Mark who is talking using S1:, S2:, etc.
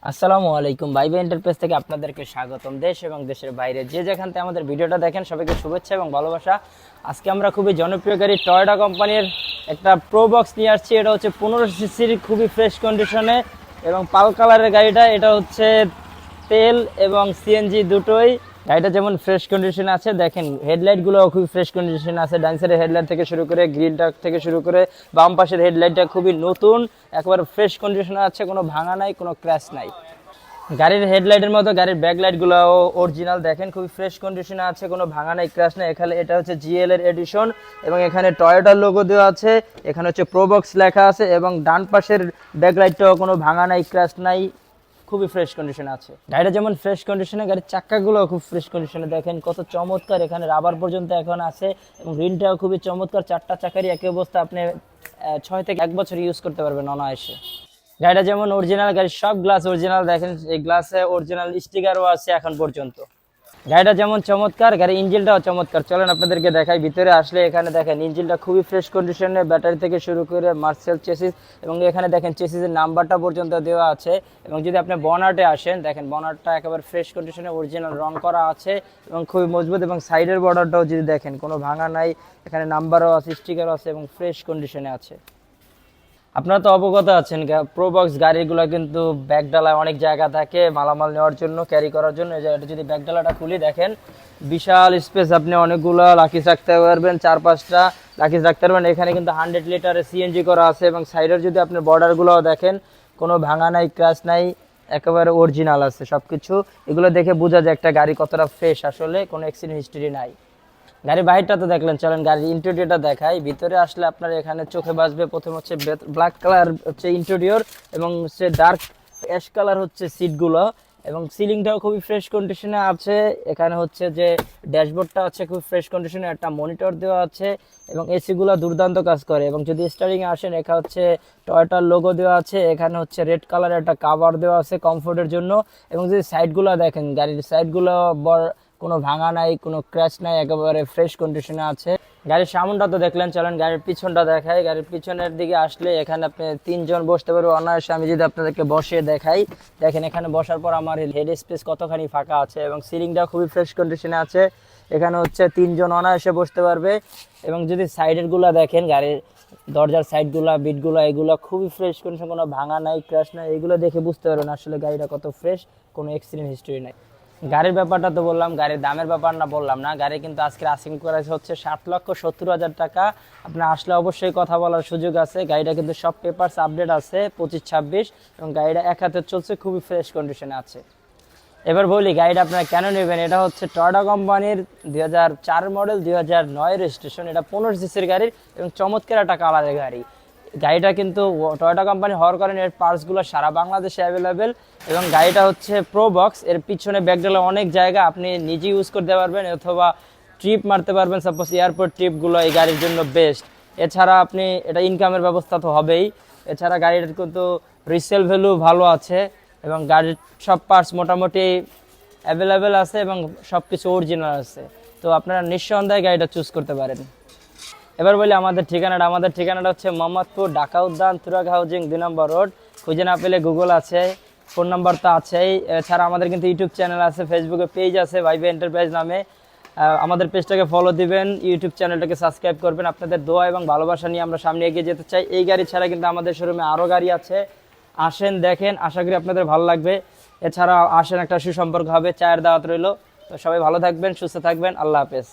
S1: আসসালামু আলাইকুম viva enterprise থেকে আপনাদেরকে স্বাগতম। দেশ এবং দেশের বাইরে যে যেখান থেকে আমাদের ভিডিওটা দেখেন সবাইকে শুভেচ্ছা এবং ভালোবাসা। আজকে আমরা খুবই জনপ্রিয় গাড়ি টয়োটা কোম্পানির একটা প্রো বক্স নিয়ে আসছি। এটা হচ্ছে 15 সিসির খুবই ফ্রেশ কন্ডিশনে এবং পাল কালারের গাড়িটা। এটা হচ্ছে তেল এবং সিএনজি দুটোই। গাড়িটা যেমন ফ্রেশ কন্ডিশনে আছে, দেখেন হেডলাইটগুলো খুবই ফ্রেশ কন্ডিশনে আছে। ডান সাইডের হেডলাইট থেকে শুরু করে গ্রিলটা থেকে শুরু করে বাম পাশের হেডলাইটটা খুবই নতুন, একবার ফ্রেশ কন্ডিশনে আছে, কোনো ভাঙা নাই, কোনো ক্র্যাশ নাই। গাড়ির হেডলাইটের মতো গাড়ির ব্যাকলাইটগুলোও অরিজিনাল, দেখেন খুবই ফ্রেশ কন্ডিশনে আছে, কোনো ভাঙা নাই, ক্র্যাশ নাই। এখানে এটা হচ্ছে জিএল এর এডিশন এবং এখানে টয়োটার লোগো দেওয়া আছে, এখানে হচ্ছে প্রোবক্স লেখা আছে এবং ডান পাশের ব্যাকলাইটটাও কোনো ভাঙা নাই, ক্র্যাশ নাই, খুবই ফ্রেশ কন্ডিশনে আছে। গাড়িটা যেমন ফ্রেশ কন্ডিশনে, গাড়ির চাক্কাগুলো খুব ফ্রেশ কন্ডিশনে, দেখেন কত চমৎকার, এখানে রাবার পর্যন্ত এখন আছে এবং রিলটাও খুবই চমৎকার। চারটা চাকারই একই অবস্থা, আপনি 6 থেকে 1 বছর ইউজ করতে পারবেন অনায়াসে। গাড়িটা যেমন অরিজিনাল, গাড়ির সব গ্লাস অরিজিনাল, দেখেন এই গ্লাসে অরিজিনাল স্টিকারও আছে এখন পর্যন্ত। গাড়িটা যেমন চমৎকার, গাড়ির ইঞ্জিনটাও চমৎকার। চলেন আপনাদেরকে দেখাই। ভিতরে আসলে এখানে দেখেন ইঞ্জিনটা খুবই ফ্রেশ কন্ডিশনে, ব্যাটারি থেকে শুরু করে মার্সেল চেসিস এবং এখানে দেখেন চেসিসের নাম্বারটা পর্যন্ত দেওয়া আছে। এবং যদি আপনি বনাটে আসেন, দেখেন বনাটটা একেবারে ফ্রেশ কন্ডিশনে, অরিজিনাল রং করা আছে এবং খুবই মজবুত। এবং সাইডের বর্ডারটাও যদি দেখেন কোনো ভাঙা নাই, এখানে নাম্বারও আছে, স্টিকারও আছে এবং ফ্রেশ কন্ডিশনে আছে। আপনারা তো অবগত আছেন প্রোবক্স গাড়িগুলো কিন্তু ব্যাগডালায় অনেক জায়গা থাকে মালামাল নেওয়ার জন্য, ক্যারি করার জন্য। এই জায়গাটা যদি ব্যাগডালাটা খুলি, দেখেন বিশাল স্পেস, আপনি অনেকগুলো লাকিজ রাখতে পারবেন, 4-5টা লাকিজ রাখতে পারবেন। এখানে কিন্তু 100 লিটারের সিএনজি করা আছে এবং সাইডের যদি আপনি বর্ডারগুলোও দেখেন, কোনো ভাঙা নাই, ক্র্যাশ নাই, একেবারে অরিজিনাল আছে সব কিছু। এগুলো দেখে বোঝা যায় একটা গাড়ি কতটা ফ্রেশ, আসলে কোনো অ্যাক্সিডেন্ট হিস্ট্রি নাই। গাড়ির বাহিরটা তো দেখলেন, চলেন গাড়ির ইন্টেরিয়রটা দেখাই। ভিতরে আসলে আপনার এখানে চোখে বাজবে, প্রথম হচ্ছে ব্ল্যাক কালার হচ্ছে ইন্টেরিয়র এবং হচ্ছে ডার্ক অ্যাশ কালার হচ্ছে সিটগুলো এবং সিলিংটাও খুবই ফ্রেশ কন্ডিশনে আছে। এখানে হচ্ছে যে ড্যাশবোর্ডটা আছে খুব ফ্রেশ কন্ডিশনে, একটা মনিটর দেওয়া আছে এবং এসিগুলো দুর্দান্ত কাজ করে। এবং যদি স্টারিংয়ে আসেন, এখানে হচ্ছে টয়োটার লোগো দেওয়া আছে, এখানে হচ্ছে রেড কালারের একটা কাভার দেওয়া আছে কমফোর্টের জন্য। এবং যদি সাইডগুলো দেখেন, গাড়ির সাইডগুলো কোনো ভাঙা নাই, কোনো ক্র্যাশ নাই, একেবারে ফ্রেশ কন্ডিশনে আছে। গাড়ির সামনটা তো দেখলেন, চলেন গাড়ির পিছনটা দেখাই। গাড়ির পিছনের দিকে আসলে এখানে আপনি 3 জন বসতে পারবেন অনায়াসে। আমি যদি আপনাদেরকে বসে দেখাই, দেখেন এখানে বসার পর আমার হেড স্পেস কতখানি ফাঁকা আছে এবং সিলিংটা খুবই ফ্রেশ কন্ডিশনে আছে। এখানে হচ্ছে 3 জন অনায়াসে বসতে পারবে। এবং যদি সাইডেরগুলো দেখেন, গাড়ির দরজার সাইডগুলো, বিটগুলো, এগুলো খুবই ফ্রেশ কন্ডিশন, কোনো ভাঙা নাই, ক্র্যাশ নাই। এগুলো দেখে বুঝতে পারবেন আসলে গাড়িটা কত ফ্রেশ, কোনো অ্যাক্সিডেন্ট হিস্টরি নাই। গাড়ির ব্যাপারটা তো বললাম, গাড়ির দামের ব্যাপার না বললাম না। গাড়ি কিন্তু আজকে আসিং প্রাইস হচ্ছে 7,70,000 টাকা। আপনার আসলে অবশ্যই কথা বলার সুযোগ আছে। গাড়িটা কিন্তু সব পেপারস আপডেট আছে 25-26 এবং গাড়িটা এক হাতে চলছে, খুবই ফ্রেশ কন্ডিশনে আছে। এবার বলি গাড়িটা আপনারা কেন নেবেন। এটা হচ্ছে টয়োটা কোম্পানির 2004 মডেল, 2009 রেজিস্ট্রেশন। এটা 15 সিসির গাড়ির এবং চমৎকার একটা কালারের গাড়ি। গাড়িটা কিন্তু টয়োটা কোম্পানি হওয়ার কারণে এর পার্টসগুলো সারা বাংলাদেশে অ্যাভেলেবেল এবং গাড়িটা হচ্ছে প্রো বক্স। এর পিছনে ব্যাকডালে অনেক জায়গা, আপনি নিজে ইউজ করতে পারবেন অথবা ট্রিপ মারতে পারবেন, সাপোজ এয়ারপোর্ট ট্রিপগুলো এই গাড়ির জন্য বেস্ট। এছাড়া আপনি এটা ইনকামের ব্যবস্থা তো হবেই। এছাড়া গাড়ির কিন্তু রিসেল ভ্যালু ভালো আছে এবং গাড়ির সব পার্টস মোটামুটি অ্যাভেলেবেল আছে এবং সব কিছু অরিজিনাল আছে। তো আপনারা নিঃসন্দেহে গাড়িটা চুজ করতে পারেন। এবার বলি আমাদের ঠিকানাটা হচ্ছে মোহাম্মদপুর ঢাকা উদ্যান, তুরাগ হাউজিং 2 নম্বর রোড। খুঁজে না পেলে গুগল আছে, ফোন নাম্বার তো আছেই। এছাড়া আমাদের কিন্তু ইউটিউব চ্যানেল আছে, ফেসবুকে পেজ আছে ভাইবা এন্টারপ্রাইজ নামে। আমাদের পেজটাকে ফলো দিবেন, ইউটিউব চ্যানেলটাকে সাবস্ক্রাইব করবেন। আপনাদের দোয়া এবং ভালোবাসা নিয়ে আমরা সামনে এগিয়ে যেতে চাই। এই গাড়ি ছাড়া কিন্তু আমাদের শোরুমে আরও গাড়ি আছে, আসেন দেখেন, আশা করি আপনাদের ভালো লাগবে। এছাড়া আসেন, একটা সুসম্পর্ক হবে, চায়ের দাওয়াত রইল। তো সবাই ভালো থাকবেন, সুস্থ থাকবেন, আল্লাহ হাফেজ।